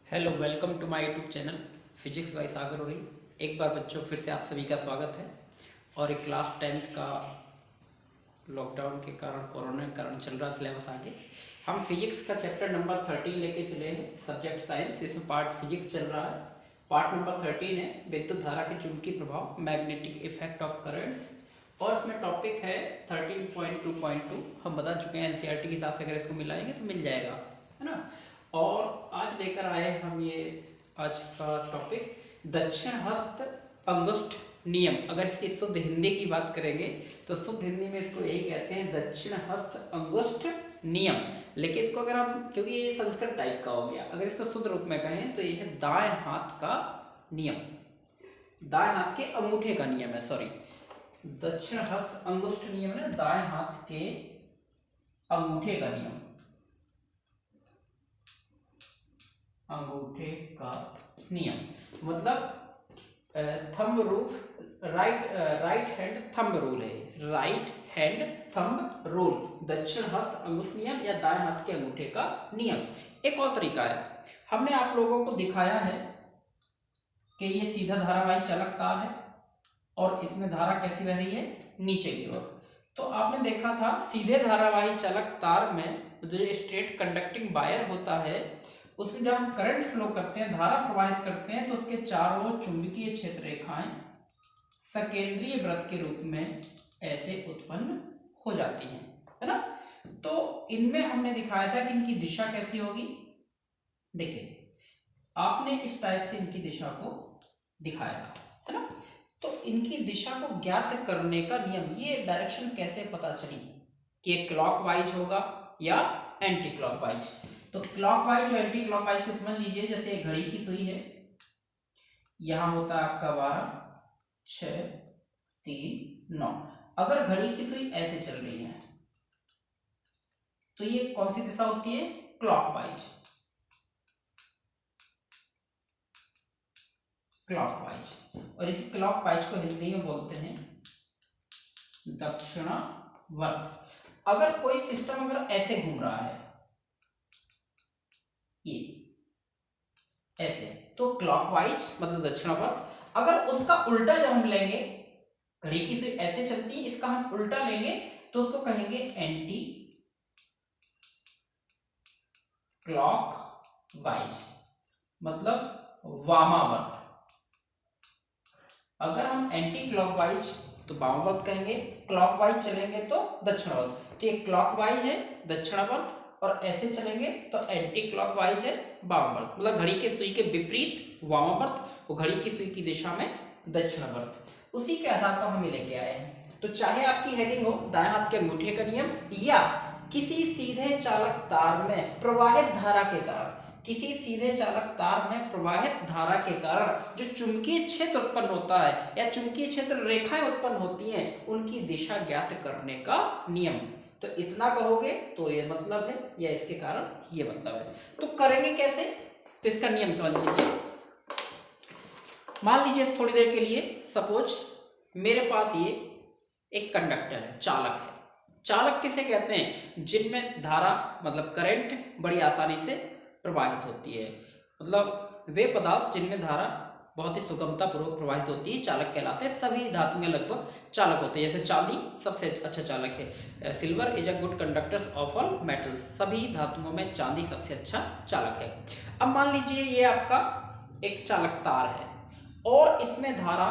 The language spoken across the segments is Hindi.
Hello, welcome to my YouTube channel physics by Sagar Uri. एक बार बच्चों फिर से आप सभी का स्वागत है। और एक क्लास 10th का लॉकडाउन के कारण, कोरोना के कारण चल रहा सिलेबस आगे। हम फिजिक्स का चैप्टर नंबर 13 लेके चले हैं, सब्जेक्ट साइंस। इसमें पार्ट फिजिक्स चल रहा है। पार्ट नंबर 13 है विद्युत धारा के चुंबकीय प्रभाव, मैग्नेटिक इफेक्ट ऑफ करंट्स। और इसमें टॉपिक है 13.2.2। हम बता चुके हैं एनसीईआरटी के हिसाब से, अगर इसको मिलाएंगे तो मिल जाएगा, है ना। और आज लेकर आए हम ये आज का टॉपिक दक्षिण हस्त अंगुष्ठ नियम। अगर इसकी शुद्ध हिंदी की बात करेंगे तो शुद्ध हिंदी में इसको यही कहते हैं, दक्षिण हस्त अंगुष्ठ नियम। लेकिन इसको अगर हम, क्योंकि ये संस्कृत टाइप का हो गया, अगर इसको शुद्ध रूप में कहें तो ये है दाएं हाथ का नियम, दाएं हाथ के अंगूठे का नियम है। सॉरी, दक्षिण हस्त अंगुष्ठ नियम है दाएं हाथ के अंगूठे का नियम, अंगूठे का नियम। मतलब thumb rule, right hand thumb rule है, राइट हैंड थंब रूल, दक्षिण हस्त अंगुष्ठ नियम या दाएं हाथ के अंगूठे का नियम। एक और तरीका है, हमने आप लोगों को दिखाया है कि ये सीधा धारावाही चालक तार है और इसमें धारा कैसी बह रही है, नीचे की ओर। तो आपने देखा था सीधे धारावाही चालक तार में जो स्ट्रेट कंडक्टिंग वायर होता है, उसमें जब हम करंट फ्लो करते हैं, धारा प्रवाहित करते हैं, तो उसके चारों ओर चुंबकीय क्षेत्र रेखाएं सकेंद्रीय वृत्त के रूप में ऐसे उत्पन्न हो जाती हैं, है ना। तो इनमें हमने दिखाया था कि इनकी दिशा कैसी होगी। देखिए, आपने इस टाइप से इनकी दिशा को दिखाया था, है ना। तो इनकी दिशा को ज्ञात करने का नियम, ये डायरेक्शन कैसे पता चली कि ये क्लॉकवाइज होगा या एंटी क्लॉकवाइज। तो क्लॉकवाइज और एंटी क्लॉकवाइज को समझ लीजिए। जैसे घड़ी की सुई है, यहां होता है आपका 12, 6, 3, 9। अगर घड़ी की सुई ऐसे चल रही है तो ये कौन सी दिशा होती है, क्लॉकवाइज, क्लॉकवाइज। और इस क्लॉकवाइज को हिंदी में बोलते हैं दक्षिणावर्त। अगर कोई सिस्टम अगर ऐसे घूम रहा है, ये ऐसे, तो क्लॉकवाइज मतलब दक्षिणावर्त। अगर उसका उल्टा जब हम लेंगे, घड़ी की सुई ऐसे चलती है, इसका हम उल्टा लेंगे तो उसको कहेंगे एंटी क्लॉकवाइज, मतलब वामावर्त। अगर हम एंटी क्लॉकवाइज तो वामावर्त कहेंगे, क्लॉकवाइज चलेंगे तो दक्षिणावर्त। तो ये क्लॉकवाइज है दक्षिणावर्त, और ऐसे चलेंगे तो एंटी क्लॉकवाइज है वामावर्त। मतलब घड़ी के सुई के विपरीत वामावर्त और घड़ी की सुई की दिशा में दक्षिणावर्त। उसी के आधार पर हम लेके आए हैं। तो चाहे आपकी हेडिंग हो दाएं हाथ के अंगूठे का नियम, या किसी सीधे चालक तार में प्रवाहित धारा के कारण, किसी सीधे चालक तार में प्रवाहित धारा के कारण जो चुंबकीय क्षेत्र उत्पन्न होता है या चुंबकीय क्षेत्र रेखाएं उत्पन्न होती हैं, उनकी दिशा ज्ञात करने का नियम। तो इतना कहोगे तो ये मतलब है, या इसके कारण ये मतलब है। तो करेंगे कैसे, तो इसका नियम समझ लीजिए। मान लीजिए थोड़ी देर के लिए, सपोज मेरे पास ये एक कंडक्टर है, चालक है। चालक किसे कहते हैं, जिनमें धारा मतलब करंट बड़ी आसानी से प्रवाहित होती है। मतलब वे पदार्थ जिनमें धारा बहुत ही सुगमता पूर्वक प्रवाहित होती है, चालक कहलाते हैं। सभी धातुएं लगभग चालक होते हैं। जैसे चांदी सबसे अच्छा चालक है, silver is a good conductor of all metals. सभी धातुओं में चांदी सबसे अच्छा चालक है। अब मान लीजिए ये आपका एक चालक तार है और इसमें धारा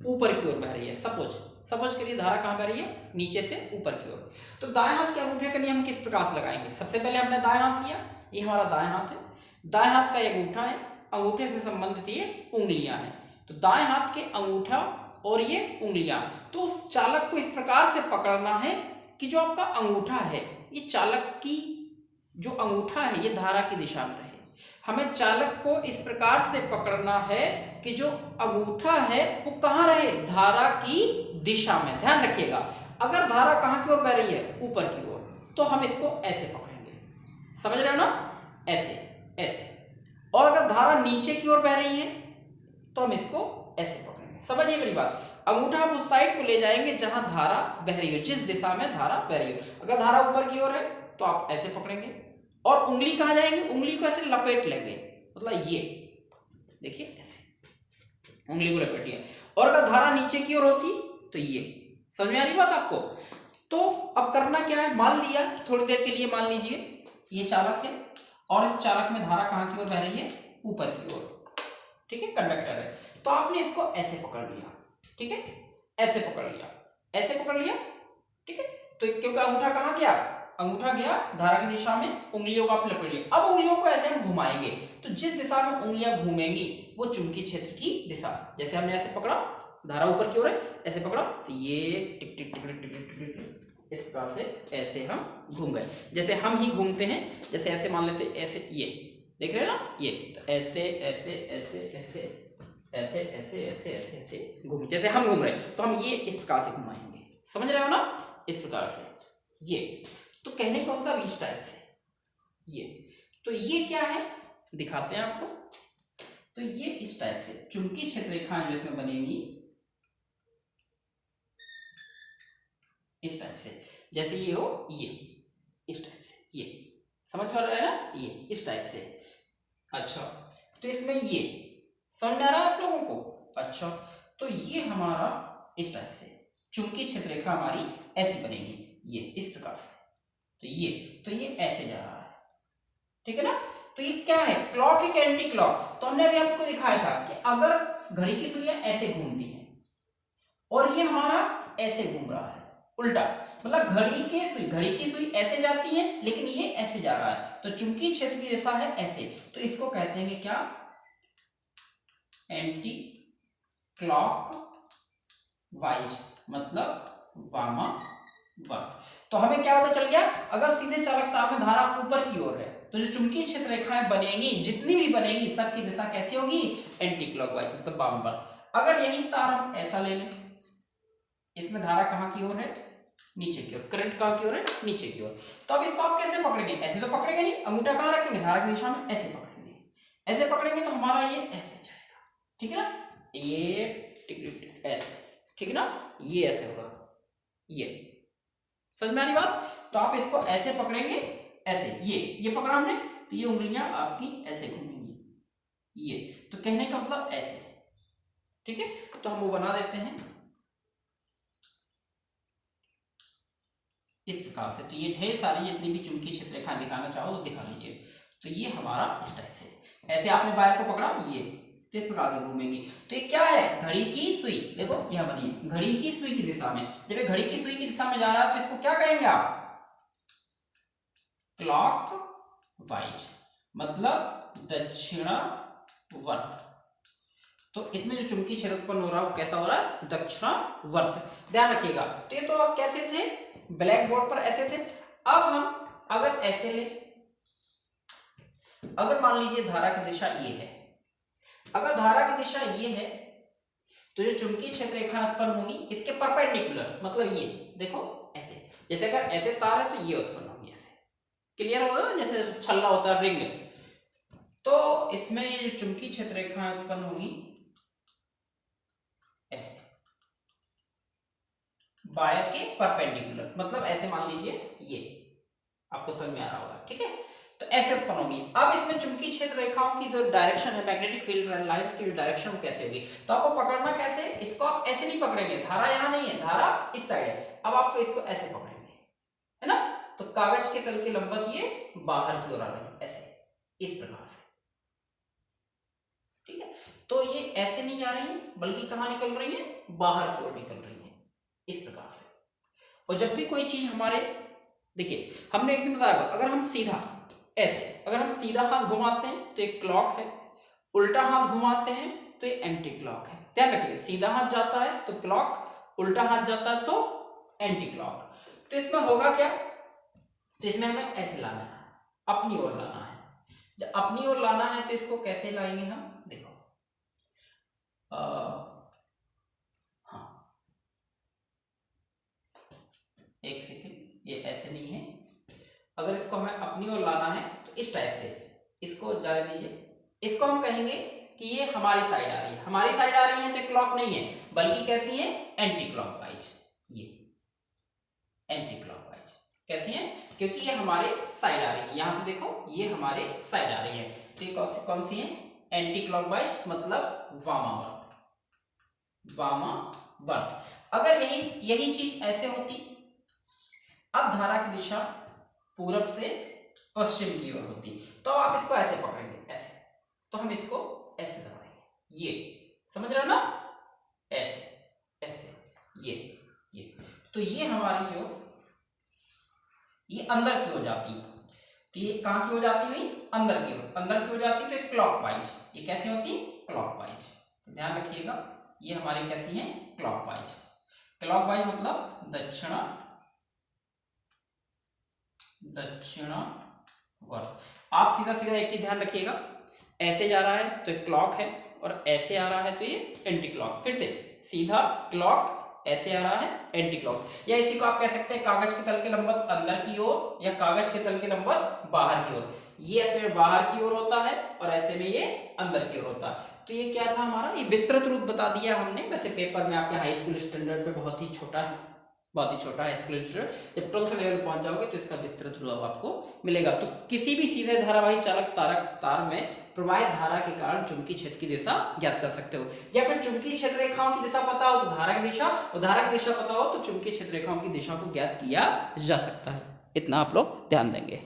ऊपर की ओर बह रही है। सपोज करिए धारा कहाँ बह रही है, नीचे से ऊपर की ओर। तो दाएं हाथ के अंगूठे का नियम किस प्रकार से लगाएंगे। सबसे पहले हमने दाएं हाथ लिया, ये हमारा दाएं हाथ है। दाएं हाथ का ये अंगूठा है, अंगूठे से संबंधित ये उंगलियां हैं। तो दाएं हाथ के अंगूठा और ये उंगलियां, तो उस चालक को इस प्रकार से पकड़ना है कि जो आपका अंगूठा है, ये चालक की जो अंगूठा है ये धारा की दिशा में रहे। हमें चालक को इस प्रकार से पकड़ना है कि जो अंगूठा है वो कहाँ रहे, धारा की दिशा में। ध्यान रखिएगा, अगर धारा कहाँ की ओर बह रही है, ऊपर की ओर, तो हम इसको ऐसे पकड़ेंगे। समझ रहे हो ना, ऐसे ऐसे। और अगर धारा नीचे की ओर बह रही है तो हम इसको ऐसे पकड़ेंगे। समझिए मेरी बात, अंगूठा हम उस साइड को ले जाएंगे जहां धारा बह रही हो, जिस दिशा में धारा बह रही हो। अगर धारा ऊपर की ओर है तो आप ऐसे पकड़ेंगे, और उंगली कहां जाएंगे, उंगली को ऐसे लपेट लेंगे, मतलब ये देखिए ऐसे उंगली को लपेटिए, और अगर धारा नीचे की ओर होती तो ये। समझ में आ रही बात आपको? तो अब करना क्या है, मान लिया थोड़ी देर के लिए, मान लीजिए ये चालक है और इस चालक में धारा कहाँ की ओर बह रही है, ऊपर की ओर, ठीक है, कंडक्टर है। तो आपने इसको ऐसे पकड़ लिया, ठीक है, ऐसे पकड़ लिया, ऐसे पकड़ लिया, ठीक है। तो क्योंकि अंगूठा कहाँ गया, अंगूठा गया धारा की दिशा में, उंगलियों को आप लपेट लिया। अब उंगलियों को ऐसे हम घुमाएंगे, तो जिस दिशा में उंगलियां घूमेंगी वो चुंबकीय क्षेत्र की दिशा। जैसे हमने ऐसे पकड़ा, धारा ऊपर की ओर है, ऐसे पकड़ा तो ये टिक टिक टिक टिक टिक टिक टिक इस प्रकार से ऐसे हम घूम गए। जैसे हम ही घूमते हैं, जैसे ऐसे मान लेते, ऐसे ये देख रहे हैं ना, ये तो ऐसे ऐसे ऐसे ऐसे ऐसे ऐसे ऐसे ऐसे ऐसे घूम, जैसे हम घूम रहे हैं तो हम ये इस प्रकार से घुमाएंगे। समझ रहे हो ना, इस प्रकार से ये। तो कहने का मतलब इस टाइप से ये। तो ये क्या है दिखाते हैं आपको। तो ये इस टाइप से चुंबकीय क्षेत्र रेखाएं जो इसमें बनेंगी इस टाइप से, जैसे ये हो ये इस टाइप से, ये समझ पा रहे हैं ना, ये इस टाइप से। अच्छा, तो इसमें ये समझ में आ रहा है आप लोगों को? अच्छा, तो ये हमारा इस टाइप से चुंबकीय क्षेत्र रेखा हमारी ऐसी बनेगी, ये इस प्रकार से। तो ये ऐसे जा रहा है, ठीक है ना। तो ये क्या है, क्लॉक है कि एंटी क्लॉक? तो हमने अभी आपको दिखाया था कि अगर घड़ी की सुइयां ऐसे घूमती हैं और ये हमारा ऐसे घूम रहा है उल्टा, मतलब घड़ी की सुई ऐसे जाती है लेकिन ये ऐसे जा रहा है, तो चुंबकीय क्षेत्र की दिशा है ऐसे, तो इसको कहते हैं क्या, एंटी क्लॉक वाइज, मतलब वामावर्त। तो हमें क्या पता चल गया, अगर सीधे चालक तार में धारा ऊपर की ओर है तो जो चुंबकीय क्षेत्र रेखाएं बनेंगी, जितनी भी बनेंगी, सबकी दिशा कैसी होगी, एंटी क्लॉकवाइज, मतलब वामावर्त। अगर यही तार हम ऐसा ले लें, इसमें धारा कहाँ की ओर है, नीचे की ओर, करंट कहाँ की ओर है, नीचे की ओर। तो अब इसको आप कैसे पकड़ेंगे, ऐसे तो पकड़ेंगे नहीं, अंगूठा कहाँ रखेंगे, धारा की दिशा में, ऐसे पकड़ेंगे। ऐसे पकड़ेंगे तो हमारा ये ऐसे जाएगा, ठीक है ना, ये ऐसे, ठीक है ना, ये ऐसे होगा, ये समझ में आ रही बात? तो आप इसको ऐसे पकड़ेंगे, ऐसे ये पकड़ा हमने, तो ये उंगलियां आपकी ऐसे घूमेंगी, ये। तो कहने का मतलब ऐसे, ठीक है। तो हम वो बना देते हैं इस प्रकार से। तो ये ढेर सारी जितनी भी चुंबकीय क्षेत्र रेखाएं दिखाना चाहो तो दिखा लीजिए। तो ये हमारा इस टाइप से, ऐसे आपने वायर को पकड़ा, ये तो इस प्रकार से घूमेंगी। तो ये क्या है, घड़ी की सुई, देखो यह बनी है घड़ी की सुई की दिशा में। जब ये घड़ी की सुई की दिशा में जा रहा है तो इसको क्या कहेंगे आप, क्लॉक वाइज, मतलब दक्षिणावर्त। तो इसमें जो चुंबकीय क्षेत्र उत्पन्न हो रहा है वो कैसा हो रहा है, दक्षिणावर्त, ध्यान रखिएगा। तो ये तो कैसे थे, ब्लैक बोर्ड पर ऐसे थे। अब हम अगर ऐसे ले, अगर मान लीजिए धारा की दिशा ये है, अगर धारा की दिशा ये है तो जो चुंबकीय क्षेत्र रेखा उत्पन्न होगी इसके परपेंडिकुलर, मतलब ये देखो ऐसे, जैसे अगर ऐसे तार है तो ये उत्पन्न होगी ऐसे, क्लियर हो रहा है ना, जैसे छल्ला होता है, रिंग। तो इसमें ये जो चुंबकीय क्षेत्र रेखा उत्पन्न होगी ऐसे वायर के परपेंडिकुलर, मतलब ऐसे मान लीजिए, ये आपको समझ में आ रहा होगा, ठीक है। तो ऐसे उत्पन्न होगी। अब इसमें चुंबकीय क्षेत्र रेखाओं की जो डायरेक्शन है, मैग्नेटिक फील्ड लाइंस की जो डायरेक्शन वो कैसे होगी, तो आपको पकड़ना कैसे, इसको आप ऐसे नहीं पकड़ेंगे, धारा यहां नहीं है, धारा इस साइड है। अब आपको इसको ऐसे पकड़ेंगे, है ना, तो कागज के तल के लंबवत ये बाहर की ओर आ रही है, ऐसे इस प्रकार से, ठीक है। तो ये ऐसे नहीं जा रही है बल्कि कहां निकल रही है, बाहर की ओर निकल रही है, इस प्रकार से। और जब भी कोई चीज हमारे, देखिए हमने एक दिन बताया, अगर हम सीधा ऐसे, अगर हम सीधा हाथ घुमाते हैं तो एक क्लॉक है, उल्टा हाथ घुमाते हैं तो ये एंटी क्लॉक है। ध्यान रखिए, सीधा हाथ जाता है तो क्लॉक, उल्टा हाथ जाता है तो एंटी क्लॉक। तो इसमें होगा क्या, तो इसमें हमें ऐसे लाना है, अपनी ओर लाना है। जब अपनी ओर लाना है तो इसको कैसे लाएंगे हम, देखो हाँ, एक सेकेंड, ये ऐसे नहीं है। अगर इसको हमें अपनी ओर लाना है तो इस टाइप से, इसको जाने दीजिए, इसको हम कहेंगे कि ये हमारी साइड आ रही है, हमारी साइड आ रही है तो क्लॉक नहीं है बल्कि कैसी है, एंटी क्लॉकवाइज, ये एंटी क्लॉकवाइज कैसी है, क्योंकि ये हमारे साइड आ रही है, यहां से देखो ये हमारे साइड आ रही है, तो ये कौन सी है, एंटी क्लॉकवाइज मतलब वामावर्त। अगर यही चीज ऐसे होती, अब धारा की दिशा पूरब से पश्चिम की ओर होती, तो आप इसको ऐसे पकड़ेंगे, ऐसे, तो हम इसको ऐसे दबाएंगे, ये समझ रहे हो ना, ऐसे ऐसे, ये तो ये हमारी जो ये अंदर की ओर जाती है, तो ये कहां की ओर जाती हुई, अंदर की ओर जाती है, तो ये क्लॉकवाइज, ये कैसे होती, क्लॉकवाइज। तो ध्यान रखिएगा, ये हमारी कैसी है, क्लॉकवाइज मतलब दक्षिणावर्त। आप सीधा एक चीज ध्यान रखिएगा, ऐसे जा रहा है तो एक क्लॉक है, और ऐसे आ रहा है तो ये एंटी क्लॉक। फिर से सीधा क्लॉक, ऐसे आ रहा है एंटी क्लॉक, या इसी को आप कह सकते हैं कागज के तल के लंबवत अंदर की ओर, या कागज के तल के लंबवत बाहर की ओर। ये ऐसे बाहर की ओर होता है और ऐसे में ये अंदर की ओर होता है। तो ये क्या था हमारा, ये विस्तृत रूप बता दिया हमने। वैसे पेपर में आपके हाई स्कूल स्टैंडर्ड पे बहुत ही छोटा है स्कूल स्टैंडर्ड, जब 12th लेवल पहुंच जाओगे तो इसका विस्तृत रूप आपको मिलेगा। तो किसी भी सीधे धारावाही चालक तार में प्रवाहित धारा के कारण चुंबकीय क्षेत्र की दिशा ज्ञात कर सकते हो, या फिर चुंबकीय क्षेत्र रेखाओं की दिशा पता हो तो धारा की दिशा, और धारा की दिशा पता हो तो चुंबकीय क्षेत्र रेखाओं की दिशा को ज्ञात किया जा सकता है। इतना आप लोग ध्यान देंगे।